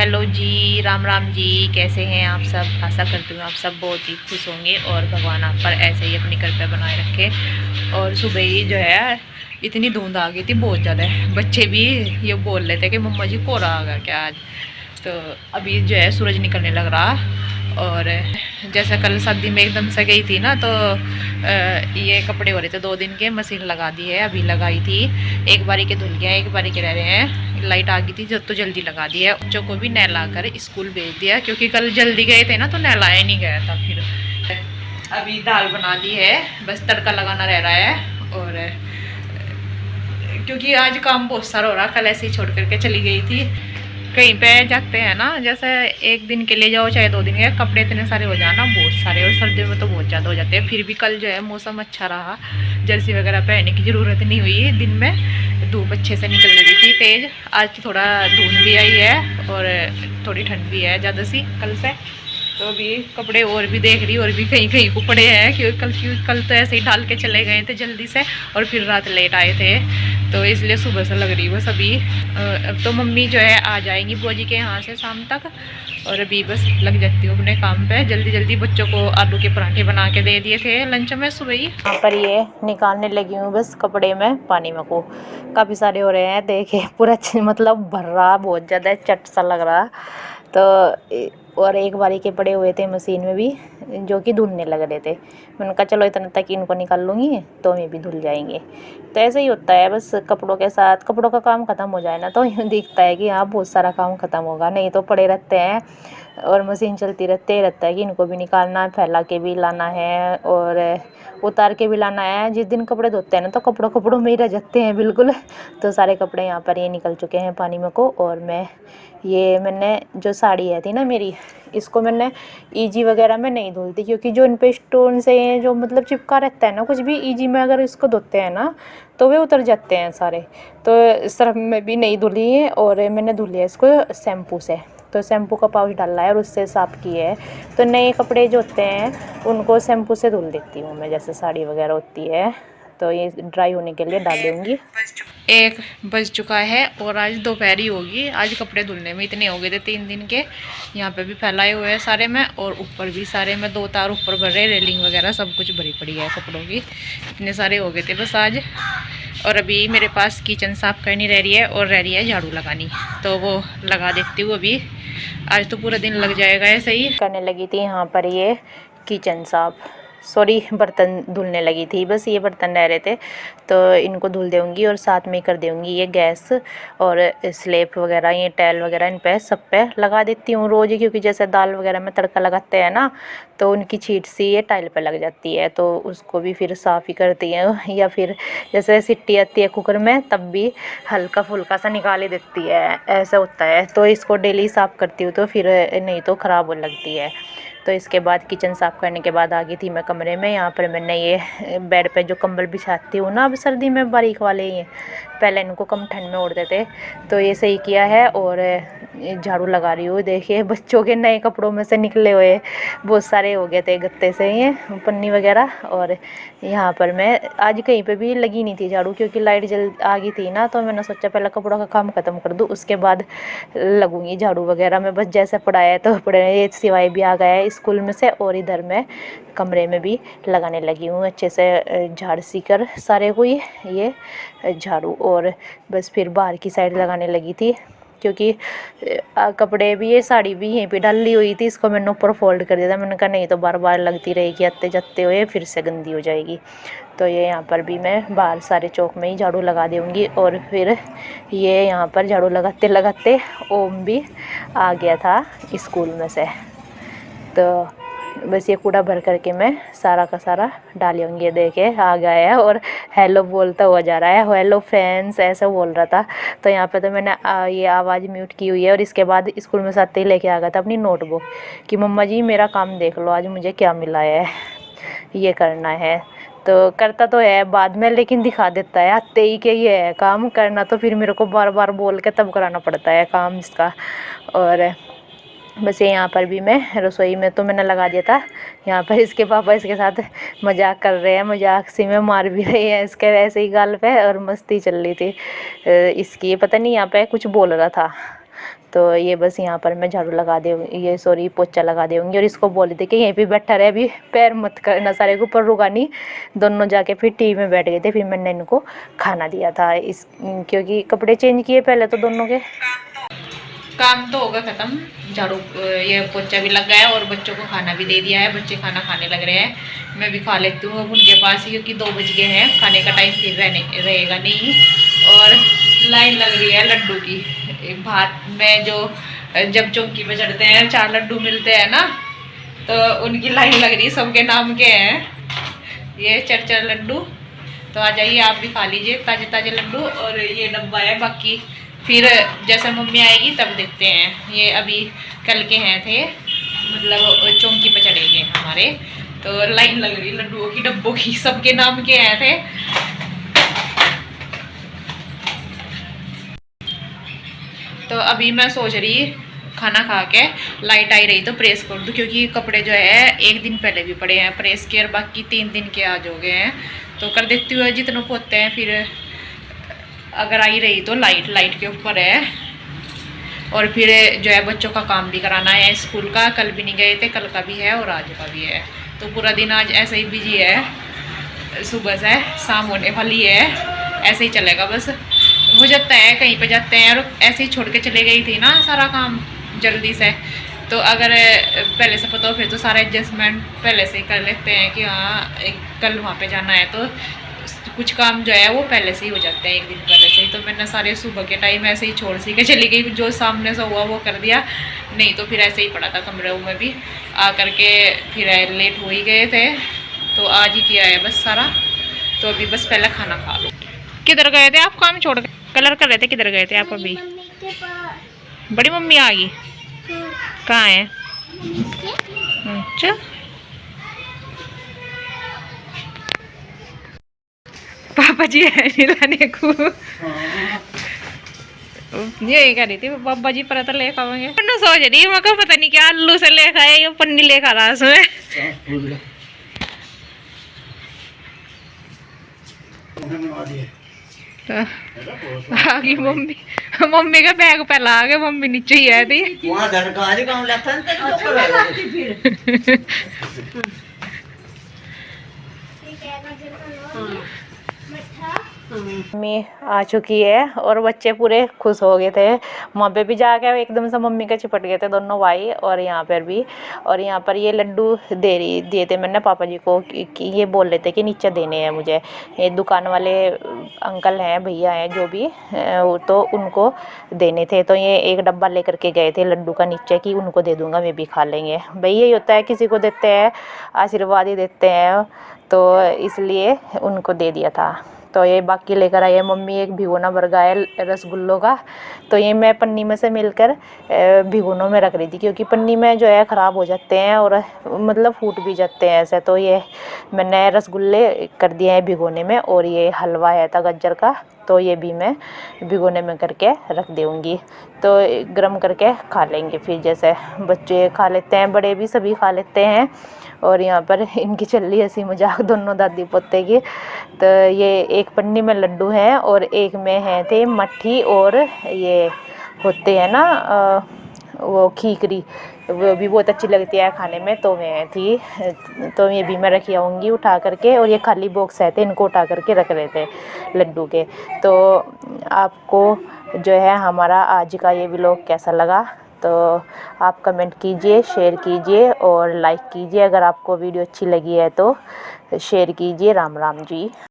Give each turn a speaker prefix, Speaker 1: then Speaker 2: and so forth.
Speaker 1: Hello जी, राम राम जी। कैसे हैं आप सब? आशा करती हूँ आप सब बहुत ही खुश होंगे और भगवान आप पर ऐसे ही अपनी कृपा बनाए रखे। और सुबह ही जो है इतनी धुंध आ गई थी बहुत ज़्यादा, बच्चे भी ये बोल रहे थे कि मम्मा जी कोहरा आ गया क्या आज। तो अभी जो है सूरज निकलने लग रहा। और जैसे कल सर्दी में एकदम से गई थी ना, तो ये कपड़े हो रहे थे 2 दिन के, मशीन लगा दी है, अभी लगाई थी। एक बारी के धुल गया, एक बारी के रह रहे हैं। लाइट आ गई थी जब तो जल्दी लगा दी है। बच्चों को भी नहला कर स्कूल भेज दिया, क्योंकि कल जल्दी गए थे ना तो नहलाया नहीं गया था। फिर अभी दाल बना दी है, बस तड़का लगाना रह रहा है। और क्योंकि आज काम बहुत सारा हो रहा, कल ऐसे ही छोड़ करके चली गई थी। कहीं पे जाते हैं ना, जैसे एक दिन के लिए जाओ चाहे 2 दिन के, कपड़े इतने सारे हो जाना बहुत सारे, और सर्दियों में तो बहुत ज़्यादा हो जाते हैं। फिर भी कल जो है मौसम अच्छा रहा, जर्सी वगैरह पहनने की ज़रूरत नहीं हुई। दिन में धूप अच्छे से निकल रही थी तेज़। आज थोड़ा धूप भी आई है और थोड़ी ठंड भी है ज़्यादा सी कल से। तो अभी कपड़े और भी देख रही, और भी कहीं कहीं को पड़े हैं, क्योंकि कल तो ऐसे ही डाल के चले गए थे जल्दी से, और फिर रात लेट आए थे, तो इसलिए सुबह से लग रही बस अभी। अब तो मम्मी जो है आ जाएंगी बुआ जी के यहाँ से शाम तक, और अभी बस लग जाती हूँ अपने काम पे जल्दी जल्दी। बच्चों को आलू के पराठे बना के दे दिए थे लंच में सुबह ही। यहाँ पर ये निकालने लगी हूँ बस कपड़े में पानी में को, काफ़ी सारे हो रहे हैं देखे, पूरा मतलब भर रहा, बहुत ज़्यादा चट सा लग रहा। तो और एक बारी के पड़े हुए थे मशीन में भी, जो कि धुलने लग रहे थे। मैंने कहा चलो इतना तक इनको निकाल लूँगी तो ये भी धुल जाएंगे। तो ऐसे ही होता है बस, कपड़ों के साथ कपड़ों का काम ख़त्म हो जाए ना तो यूँ दिखता है कि हाँ बहुत सारा काम ख़त्म होगा, नहीं तो पड़े रहते हैं और मशीन चलती रहता है कि इनको भी निकालना है, फैला के भी लाना है और उतार के भी लाना है। जिस दिन कपड़े धोते हैं ना तो कपड़ों में ही रह जाते हैं बिल्कुल। तो सारे कपड़े यहाँ पर ये निकल चुके हैं पानी में को। और मैंने जो साड़ी है थी ना मेरी, इसको मैंने ईजी वगैरह में नहीं धुलती, क्योंकि जो इन पे स्टोन से जो मतलब चिपका रहता है ना कुछ भी, ईजी में अगर इसको धोते हैं ना तो वे उतर जाते हैं सारे। तो सर्फ में भी नहीं धुली है, और मैंने धुली है इसको शैम्पू से। तो शैम्पू का पाउच डाला है और उससे साफ़ किए है। तो नए कपड़े जो होते हैं उनको शैम्पू से धुल देती हूँ मैं, जैसे साड़ी वगैरह होती है। तो ये ड्राई होने के लिए डाल दूँगी। 1 बज चुका है और आज दोपहरी होगी। आज कपड़े धुलने में इतने हो गए थे 3 दिन के। यहाँ पे भी फैलाए हुए हैं सारे में, और ऊपर भी सारे में 2 तार ऊपर भर रहे, रेलिंग वगैरह सब कुछ भरी पड़ी है कपड़ों की। इतने सारे हो गए थे बस आज। और अभी मेरे पास किचन साफ़ करनी रह रही है और रह रही है झाड़ू लगानी, तो वो लगा देती हूँ अभी। आज तो पूरा दिन लग जाएगा ऐसे ही। करने लगी थी यहाँ पर ये किचन साफ़, सॉरी बर्तन धुलने लगी थी, बस ये बर्तन रह रहे थे तो इनको धुल दूँगी। और साथ में कर दूँगी ये गैस और स्लेब वगैरह, ये टाइल वगैरह इन पे सब पे लगा देती हूँ रोज़, क्योंकि जैसे दाल वगैरह में तड़का लगाते हैं ना तो उनकी छींट सी ये टाइल पे लग जाती है, तो उसको भी फिर साफ़ ही करती हैं। या फिर जैसे सीटी आती है कुकर में तब भी हल्का फुल्का सा निकाल ही देती है, ऐसा होता है। तो इसको डेली साफ़ करती हूँ, तो फिर नहीं तो ख़राब हो लगती है। तो इसके बाद किचन साफ़ करने के बाद आ गई थी मैं कमरे में। यहाँ पर मैंने ये बेड पे जो कंबल बिछाती हूँ ना अब सर्दी में, बारीक वाले, ये पहले इनको कम ठंड में उड़ते थे, तो ये सही किया है। और झाड़ू लगा रही हूँ। देखिए बच्चों के नए कपड़ों में से निकले हुए बहुत सारे हो गए थे गत्ते से ये पन्नी वगैरह। और यहाँ पर मैं आज कहीं पे भी लगी नहीं थी झाड़ू, क्योंकि लाइट जल आ गई थी ना, तो मैंने सोचा पहले कपड़ों का काम ख़त्म कर दूँ, उसके बाद लगूंगी झाड़ू वगैरह में। बस जैसे पढ़ाया तो पढ़े, ये सिवाय भी आ गया है स्कूल में से, और इधर मैं कमरे में भी लगाने लगी हूँ अच्छे से झाड़ सी कर सारे को ये झाड़ू। और बस फिर बाहर की साइड लगाने लगी थी, क्योंकि कपड़े भी, ये साड़ी भी यहीं पे डाली हुई थी, इसको मैंने ऊपर फोल्ड कर दिया था। मैंने कहा नहीं तो बार बार लगती रहेगी आते जाते हुए, फिर से गंदी हो जाएगी। तो ये यहाँ पर भी मैं बाहर सारे चौक में ही झाड़ू लगा दूँगी। और फिर ये यहाँ पर झाड़ू लगाते लगाते ओम भी आ गया था स्कूल में से, तो बस ये कूड़ा भर करके मैं सारा का सारा डालूँगी। देखे आ गया है और हेलो बोलता हुआ जा रहा है, हेलो फ्रेंड्स ऐसा बोल रहा था। तो यहाँ पे तो मैंने ये आवाज़ म्यूट की हुई है। और इसके बाद स्कूल में साथ ही लेके आ गया था अपनी नोटबुक कि मम्मा जी मेरा काम देख लो आज मुझे क्या मिला है, ये करना है। तो करता तो है बाद में, लेकिन दिखा देता है आते ही कि ये है काम करना, तो फिर मेरे को बार बार बोल के तब कराना पड़ता है काम इसका। और बस ये यहाँ पर भी मैं रसोई में तो मैंने लगा दिया था। यहाँ पर इसके पापा इसके साथ मजाक कर रहे हैं, मजाक सी में मार भी रही है इसके वैसे ही गाल पे, और मस्ती चल रही थी इसकी। पता नहीं यहाँ पे कुछ बोल रहा था,
Speaker 2: तो ये बस यहाँ पर मैं झाड़ू लगा दे, ये सॉरी पोछा लगा दूँगी। और इसको बोले थे कि यहीं पे बैठा रहे, अभी पैर मत करना सारे के ऊपर, रुका नहीं। दोनों जाके फिर टीवी में बैठ गए थे। फिर मैंने इनको खाना दिया था इस, क्योंकि कपड़े चेंज किए पहले तो दोनों के।
Speaker 1: काम तो होगा खत्म, झाड़ू ये पोछा भी लग गया है और बच्चों को खाना भी दे दिया है। बच्चे खाना खाने लग रहे हैं, मैं भी खा लेती हूँ अब उनके पास ही, क्योंकि 2 बज गए हैं, खाने का टाइम फिर रहेगा नहीं। और लाइन लग रही है लड्डू की। भात में जो जब चौकी पे चढ़ते हैं 4 लड्डू मिलते हैं ना, तो उनकी लाइन लग रही है, सबके नाम के हैं ये 4 लड्डू। तो आ जाइए आप भी खा लीजिए ताजे ताजे लड्डू। और ये डब्बा है, बाकी फिर जैसे मम्मी आएगी तब देखते हैं। ये अभी कल के हैं थे, मतलब चौकी पे चढ़ेंगे हमारे। तो लाइन लग रही लड्डुओं की, डब्बों की, सबके नाम के आए थे। तो अभी मैं सोच रही खाना खा के लाइट आई रही तो प्रेस कर दूँ, क्योंकि कपड़े जो है 1 दिन पहले भी पड़े हैं प्रेस के, और बाकी 3 दिन के आज हो गए हैं। तो कर देती हूँ जितने पोते हैं। फिर अगर आई रही तो लाइट के ऊपर है। और फिर जो है बच्चों का काम भी कराना है स्कूल का, कल भी नहीं गए थे, कल का भी है और आज का भी है। तो पूरा दिन आज ऐसे ही बिजी है, सुबह से शाम होने वाली है, ऐसे ही चलेगा बस। हो जाता है कहीं पे जाते हैं और ऐसे ही छोड़ के चले गई थी ना सारा काम जल्दी से। तो अगर पहले से पता हो फिर तो सारा एडजस्टमेंट पहले से ही कर लेते हैं कि हाँ कल वहाँ पे जाना है, तो कुछ काम जो है वो पहले से ही हो जाते हैं 1 दिन पहले से ही। तो मैंने सारे सुबह के टाइम ऐसे ही छोड़ सी के चली गई, जो सामने से हुआ वो कर दिया, नहीं तो फिर ऐसे ही पड़ा था कमरे में भी आ करके। फिर लेट हो ही गए थे, तो आज ही किया है बस सारा। तो अभी बस पहले खाना खा लो। किधर गए थे आप काम छोड़ के, कलर कर रहे थे, किधर गए थे आप अभी? बड़ी मम्मी आ गई, कहाँ है? अच्छा, पापा जी है नहीं लाने को, यही कह रही थी पापा जी पर तो ले खाएंगे। सोच रही मैं पता नहीं क्या आलू से ले खाए, ये पन्नी ले खा रहा उसमें। आगे मम्मी का बैग पहला आ गया, मम्मी नीचे ही है थी। मम्मी आ चुकी है और बच्चे पूरे खुश हो गए थे। वहाँ पे भी जाके एकदम से मम्मी के चिपट गए थे दोनों भाई, और यहाँ पर भी। और यहाँ पर ये लड्डू दिए थे मैंने पापा जी को कि ये बोल रहे थे कि नीचे देने हैं मुझे। ये दुकान वाले अंकल हैं, भैया हैं जो भी, तो उनको देने थे। तो ये एक डब्बा लेकर के गए थे लड्डू का नीचे, कि उनको दे दूँगा वे भी खा लेंगे। भाई यही होता है, किसी को देते हैं आशीर्वाद ही देते हैं, तो इसलिए उनको दे दिया था। तो ये बाकी लेकर आई है मम्मी, एक भिगोना भर गया है रसगुल्लों का। तो ये मैं पन्नी में से मिलकर भिगोनों में रख रही थी, क्योंकि पन्नी में जो है ख़राब हो जाते हैं और मतलब फूट भी जाते हैं ऐसे। तो ये मैंने रसगुल्ले कर दिए हैं भिगोने में, और ये हलवा है था गाजर का, तो ये भी मैं भिगोने में करके रख दूँगी। तो गर्म करके खा लेंगे फिर, जैसे बच्चे खा लेते हैं, बड़े भी सभी खा लेते हैं। और यहाँ पर इनकी चल रही हंसी मजाक दोनों दादी पोते की। तो ये एक पन्नी में लड्डू हैं और एक में है थे मट्ठी, और ये होते हैं ना वो खीकरी, वो भी बहुत अच्छी लगती है खाने में, तो मैं थी। तो ये भी मैं रखी आऊँगी उठा करके। और ये खाली बॉक्स है थे, इनको उठा करके रख रहे थे लड्डू के। तो आपको जो है हमारा आज का ये व्लॉग कैसा लगा, तो आप कमेंट कीजिए, शेयर कीजिए और लाइक कीजिए। अगर आपको वीडियो अच्छी लगी है तो शेयर कीजिए। राम राम जी।